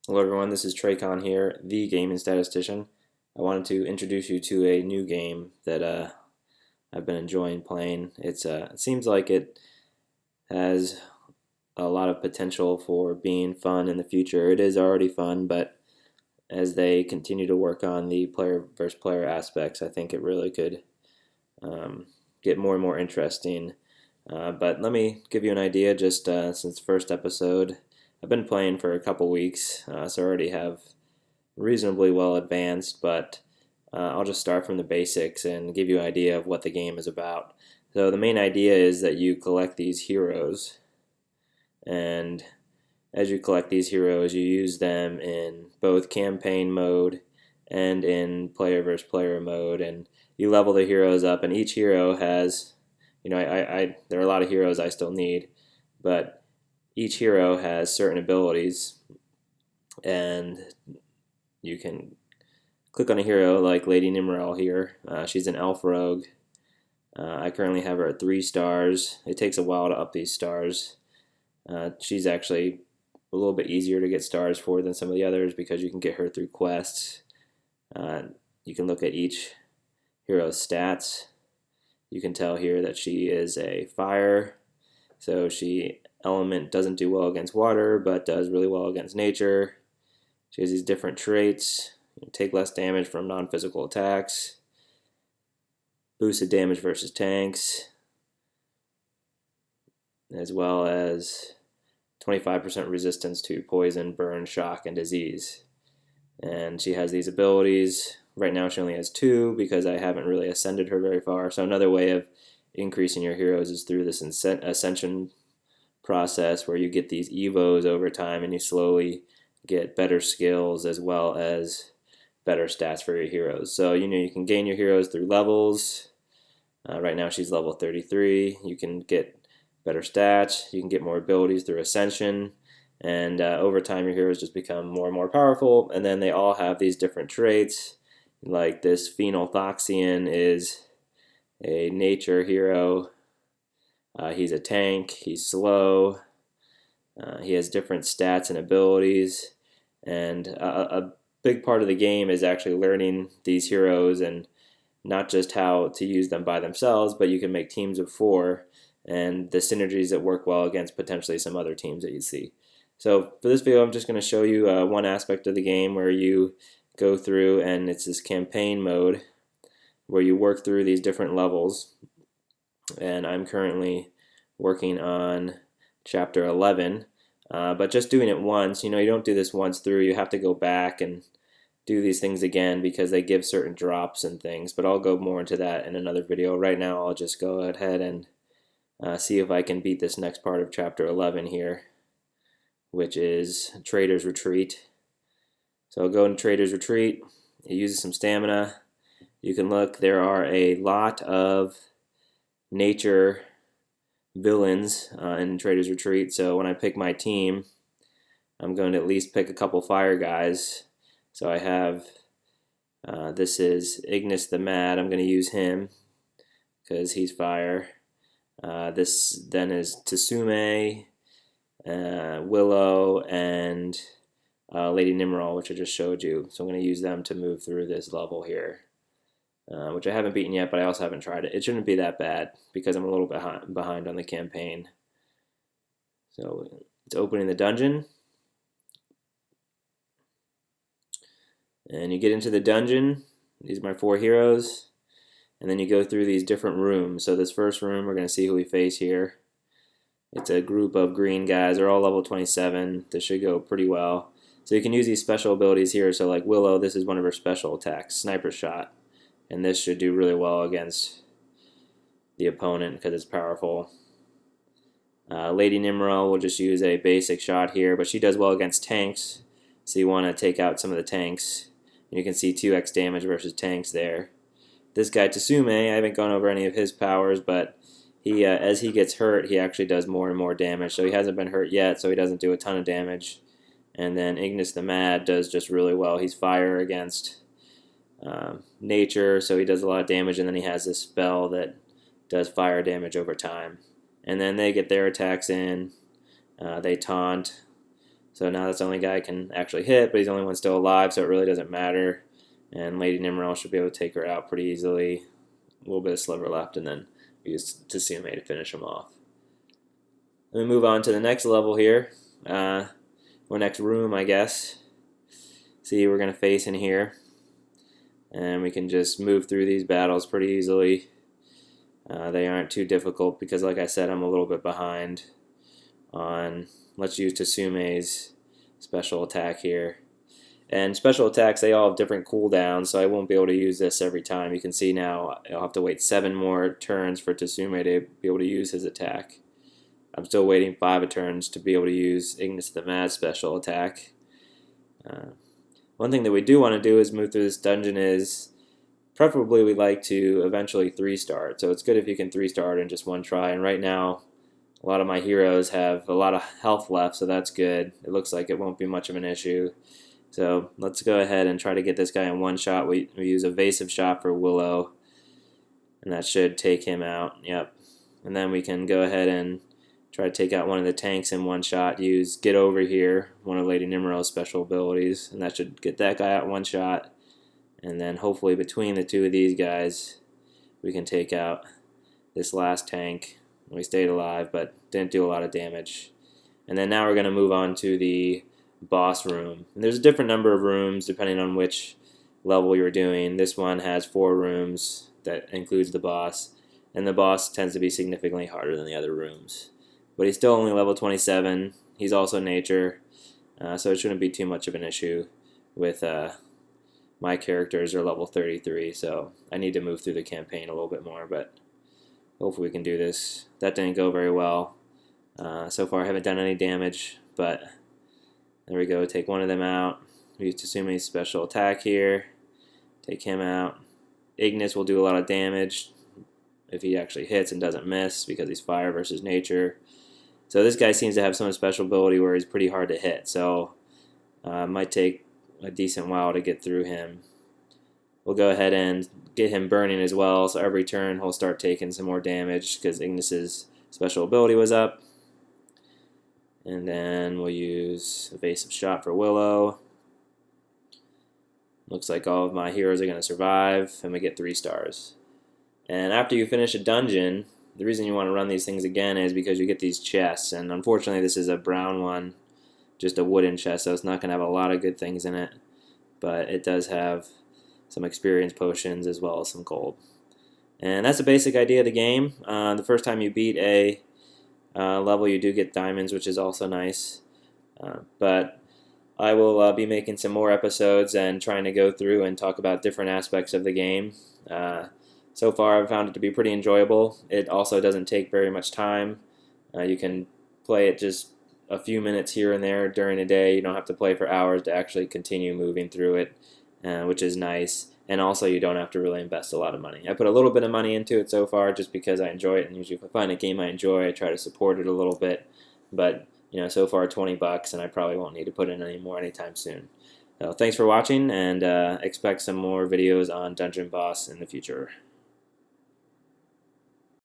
Hello everyone, this is Traycon here, the gaming statistician. I wanted to introduce you to a new game that I've been enjoying playing. It seems like it has a lot of potential for being fun in the future. It is already fun, but as they continue to work on the player versus player aspects, I think it really could get more and more interesting. But let me give you an idea just since the first episode. I've been playing for a couple weeks, so I already have reasonably well advanced, but I'll just start from the basics and give you an idea of what the game is about. So the main idea is that you collect these heroes, and as you collect these heroes, you use them in both campaign mode and in player versus player mode, and you level the heroes up, and each hero has, there are a lot of heroes I still need, but each hero has certain abilities, and you can click on a hero like Lady Nimrel here. She's an elf rogue. I currently have her at 3 stars. It takes a while to up these stars. She's actually a little bit easier to get stars for than some of the others because you can get her through quests. You can look at each hero's stats. You can tell here that she is a fire, so she element doesn't do well against water, but does really well against nature. She has these different traits. Take less damage from non-physical attacks. Boosted damage versus tanks. As well as 25% resistance to poison, burn, shock, and disease. And she has these abilities. Right now she only has 2 because I haven't really ascended her very far. So another way of increasing your heroes is through this ascension process where you get these evos over time and you slowly get better skills as well as better stats for your heroes. So you can gain your heroes through levels. Right now she's level 33. You can get better stats. You can get more abilities through ascension, and over time your heroes just become more and more powerful. And then they all have these different traits. Like this Phenolthoxian is a nature hero. He's a tank. He's slow. He has different stats and abilities, and a big part of the game is actually learning these heroes and not just how to use them by themselves, but you can make teams of 4 and the synergies that work well against potentially some other teams that you see. So for this video, I'm just going to show you one aspect of the game where you go through, and it's this campaign mode where you work through these different levels. And I'm currently working on chapter 11, but just doing it once, you don't do this once through. You have to go back and do these things again because they give certain drops and things, but I'll go more into that in another video. Right now I'll just go ahead and see if I can beat this next part of chapter 11 here, which is Trader's Retreat. So I'll go into Trader's Retreat. It uses some stamina. You can look, there are a lot of nature villains in Trader's Retreat, so when I pick my team, I'm going to at least pick a couple fire guys. So I have, this is Ignis the Mad. I'm going to use him because he's fire. This then is Tsume, Willow, and Lady Nimrel, which I just showed you. So I'm going to use them to move through this level here, which I haven't beaten yet, but I also haven't tried it. It shouldn't be that bad because I'm a little bit behind on the campaign. So it's opening the dungeon. And you get into the dungeon. These are my 4 heroes. And then you go through these different rooms. So this first room, we're going to see who we face here. It's a group of green guys. They're all level 27. This should go pretty well. So you can use these special abilities here. So like Willow, this is one of her special attacks, Sniper Shot. And this should do really well against the opponent because it's powerful. Lady Nimrel will just use a basic shot here, but she does well against tanks. So you want to take out some of the tanks. And you can see 2x damage versus tanks there. This guy Tsume, I haven't gone over any of his powers, but he, as he gets hurt, he actually does more and more damage. So he hasn't been hurt yet, so he doesn't do a ton of damage. And then Ignis the Mad does just really well. He's fire against nature, so he does a lot of damage, and then he has this spell that does fire damage over time. And then they get their attacks in. They taunt. So now that's the only guy I can actually hit, but he's the only one still alive, so it really doesn't matter. And Lady Nimrel should be able to take her out pretty easily. A little bit of sliver left, and then use Tsume to finish him off. Let me move on to the next level here, or next room, I guess. See, we're going to face in here, and we can just move through these battles pretty easily. They aren't too difficult because, like I said, I'm a little bit behind on, let's use Tsume's special attack here. And special attacks, they all have different cooldowns, so I won't be able to use this every time. You can see now I'll have to wait 7 more turns for Tsume to be able to use his attack. I'm still waiting 5 turns to be able to use Ignis the Mad special attack. One thing that we do want to do is move through this dungeon is, preferably we'd like to eventually 3-star it. So it's good if you can 3-star it in just one try. And right now, a lot of my heroes have a lot of health left, so that's good. It looks like it won't be much of an issue. So let's go ahead and try to get this guy in one shot. We use Evasive Shot for Willow, and that should take him out. Yep. And then we can go ahead and try to take out one of the tanks in one shot. Use Get Over Here, one of Lady Nimrel's special abilities, and that should get that guy out in one shot. And then hopefully between the two of these guys, we can take out this last tank. We stayed alive, but didn't do a lot of damage. And then now we're going to move on to the boss room. And there's a different number of rooms depending on which level you're doing. This one has 4 rooms that includes the boss, and the boss tends to be significantly harder than the other rooms. But he's still only level 27. He's also nature, so it shouldn't be too much of an issue with my characters are level 33, so I need to move through the campaign a little bit more, but hopefully we can do this. That didn't go very well. So far I haven't done any damage, but there we go. Take one of them out. Use Tsume's special attack here. Take him out. Ignis will do a lot of damage if he actually hits and doesn't miss because he's fire versus nature. So this guy seems to have some special ability where he's pretty hard to hit, so it might take a decent while to get through him. We'll go ahead and get him burning as well, so every turn he'll start taking some more damage because Ignis's special ability was up. And then we'll use Evasive Shot for Willow. Looks like all of my heroes are going to survive, and we get 3 stars. And after you finish a dungeon, the reason you want to run these things again is because you get these chests, and unfortunately this is a brown one, just a wooden chest, so it's not going to have a lot of good things in it, but it does have some experience potions as well as some gold. And that's the basic idea of the game. The first time you beat a level you do get diamonds, which is also nice, but I will be making some more episodes and trying to go through and talk about different aspects of the game. So far I've found it to be pretty enjoyable. It also doesn't take very much time. You can play it just a few minutes here and there during a day. You don't have to play for hours to actually continue moving through it, which is nice. And also you don't have to really invest a lot of money. I put a little bit of money into it so far just because I enjoy it, and usually if I find a game I enjoy, I try to support it a little bit. But you know, so far $20, and I probably won't need to put in any more anytime soon. So thanks for watching, and expect some more videos on Dungeon Boss in the future.